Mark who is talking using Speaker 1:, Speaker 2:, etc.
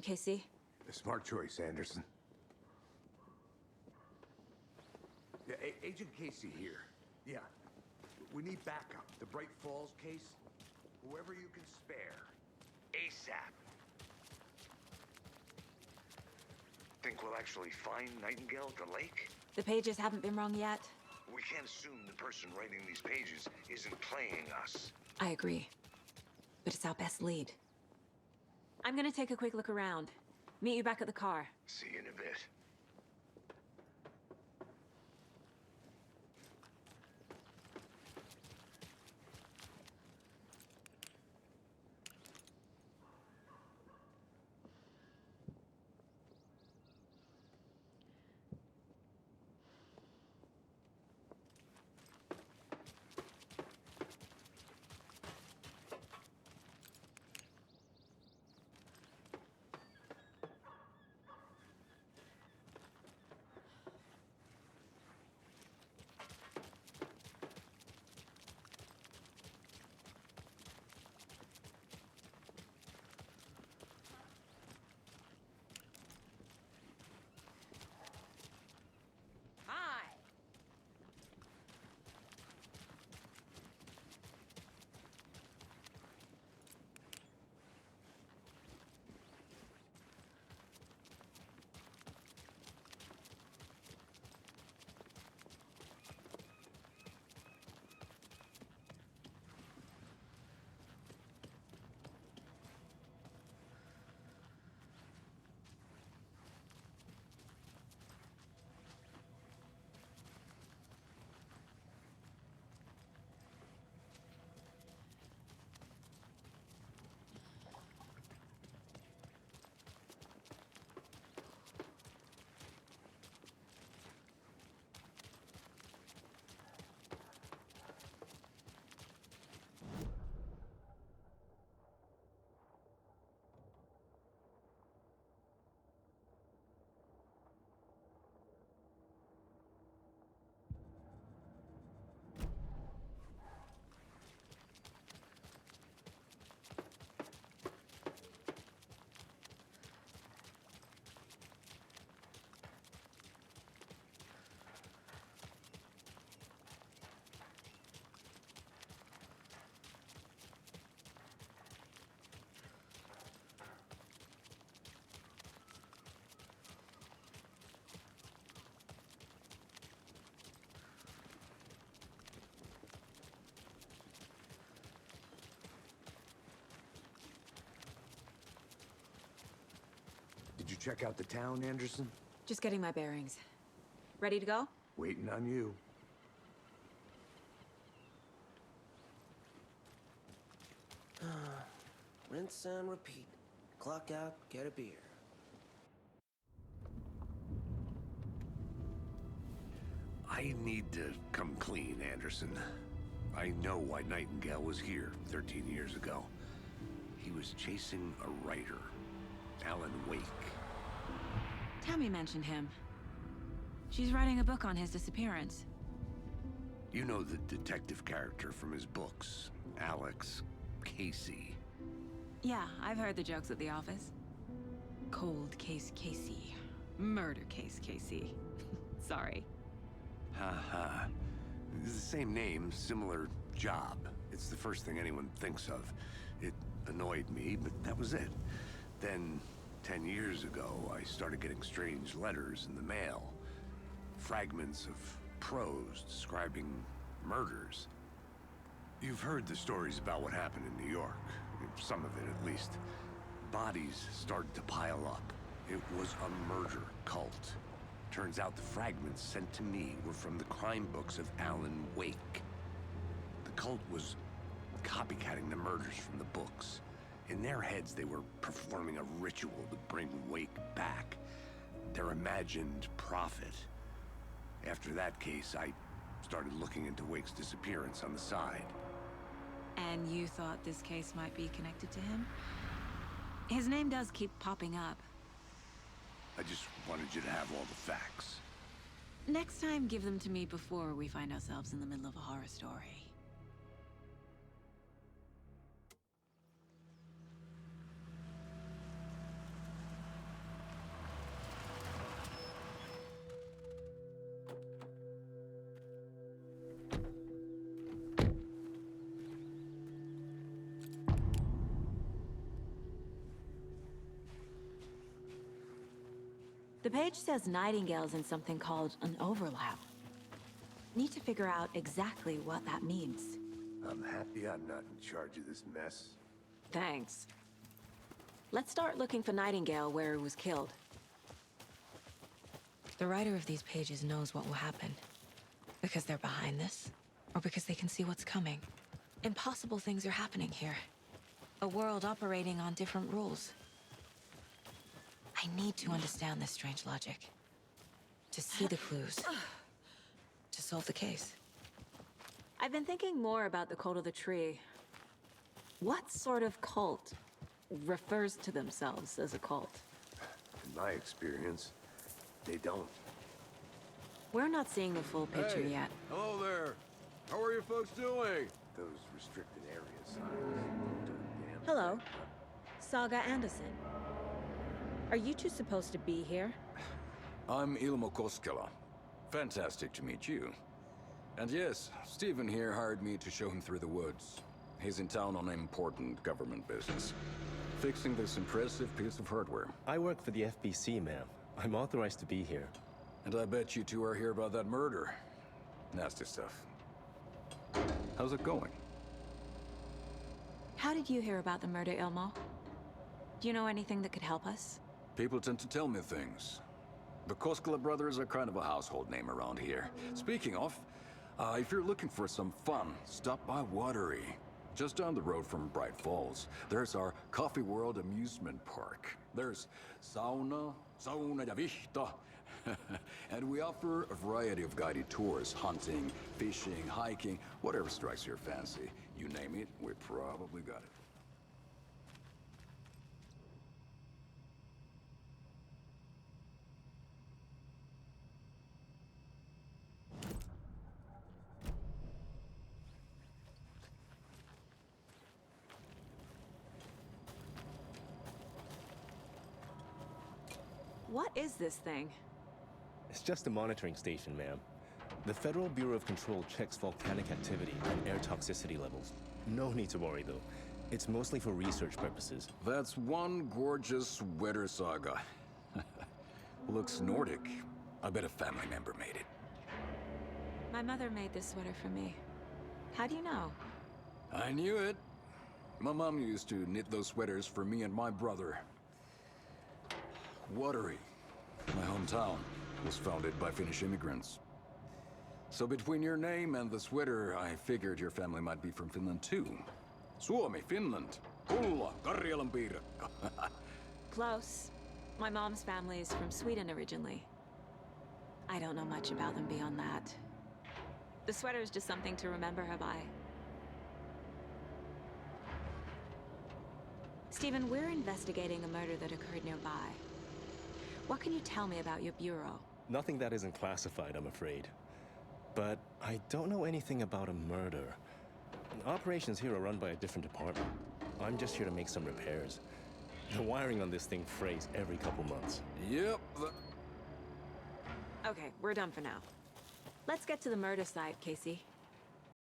Speaker 1: Casey.
Speaker 2: A smart choice, Anderson. Yeah, Agent Casey here. Yeah. We need backup. The Bright Falls case. Whoever you can spare. ASAP.
Speaker 3: Think we'll actually find Nightingale at the lake?
Speaker 1: The pages haven't been wrong yet.
Speaker 3: We can't assume the person writing these pages isn't playing us.
Speaker 1: I agree. But it's our best lead. I'm gonna take a quick look around. Meet you back at the car.
Speaker 3: See you in a bit.
Speaker 2: Did you check out the town, Anderson?
Speaker 1: Just getting my bearings. Ready to go?
Speaker 2: Waiting on you.
Speaker 4: Rinse and repeat. Clock out, get a beer.
Speaker 2: I need to come clean, Anderson. I know why Nightingale was here 13 years ago. He was chasing a writer, Alan Wake.
Speaker 1: Tammy mentioned him. She's writing a book on his disappearance.
Speaker 2: You know the detective character from his books, Alex Casey.
Speaker 1: Yeah, I've heard the jokes at the office. Cold case Casey. Murder case Casey. Sorry.
Speaker 2: Ha ha. It's the same name, similar job. It's the first thing anyone thinks of. It annoyed me, but that was it. Then, 10 years ago, I started getting strange letters in the mail. Fragments of prose describing murders. You've heard the stories about what happened in New York. Some of it, at least. Bodies started to pile up. It was a murder cult. Turns out the fragments sent to me were from the crime books of Alan Wake. The cult was copycatting the murders from the books. In their heads, they were performing a ritual to bring Wake back. Their imagined prophet. After that case, I started looking into Wake's disappearance on the side.
Speaker 1: And you thought this case might be connected to him? His name does keep popping up.
Speaker 2: I just wanted you to have all the facts.
Speaker 1: Next time, give them to me before we find ourselves in the middle of a horror story. The page says Nightingale's in something called an overlap. Need to figure out exactly what that means.
Speaker 2: I'm happy I'm not in charge of this mess.
Speaker 1: Thanks. Let's start looking for Nightingale where he was killed. The writer of these pages knows what will happen. Because they're behind this, or because they can see what's coming. Impossible things are happening here. A world operating on different rules. I need to understand this strange logic. To see the clues. To solve the case. I've been thinking more about the cult of the tree. What sort of cult refers to themselves as a cult?
Speaker 2: In my experience, they don't.
Speaker 1: We're not seeing the full picture yet.
Speaker 5: Hello there. How are you folks doing?
Speaker 2: Those restricted area signs.
Speaker 1: Hello. Saga Anderson. Are you two supposed to be here?
Speaker 5: I'm Ilmo Koskela. Fantastic to meet you. And yes, Stephen here hired me to show him through the woods. He's in town on important government business. Fixing this impressive piece of hardware.
Speaker 6: I work for the FBC, ma'am. I'm authorized to be here.
Speaker 5: And I bet you two are here about that murder. Nasty stuff. How's it going?
Speaker 1: How did you hear about the murder, Ilmo? Do you know anything that could help us?
Speaker 5: People tend to tell me things. The Koskela brothers are kind of a household name around here. Speaking of, if you're looking for some fun, stop by Watery. Just down the road from Bright Falls, there's our Coffee World amusement park. There's sauna ja vihta. And we offer a variety of guided tours, hunting, fishing, hiking, whatever strikes your fancy. You name it, we probably got it.
Speaker 1: What is this thing?
Speaker 6: It's just a monitoring station, ma'am. The Federal Bureau of Control checks volcanic activity and air toxicity levels. No need to worry, though. It's mostly for research purposes.
Speaker 5: That's one gorgeous sweater, Saga. Looks Nordic. I bet a family member made it.
Speaker 1: My mother made this sweater for me. How do you know?
Speaker 5: I knew it. My mom used to knit those sweaters for me and my brother. Watery, my hometown, was founded by Finnish immigrants. So between your name and the sweater, I figured your family might be from Finland too. Suomi, Finland. Pulla, Karjalan piirakka.
Speaker 1: Close. My mom's family is from Sweden originally. I don't know much about them beyond that. The sweater is just something to remember her by. Stephen, we're investigating a murder that occurred nearby. What can you tell me about your bureau?
Speaker 6: Nothing that isn't classified, I'm afraid. But I don't know anything about a murder. Operations here are run by a different department. I'm just here to make some repairs. The wiring on this thing frays every couple months.
Speaker 5: Yep,
Speaker 1: Okay, we're done for now. Let's get to the murder site, Casey.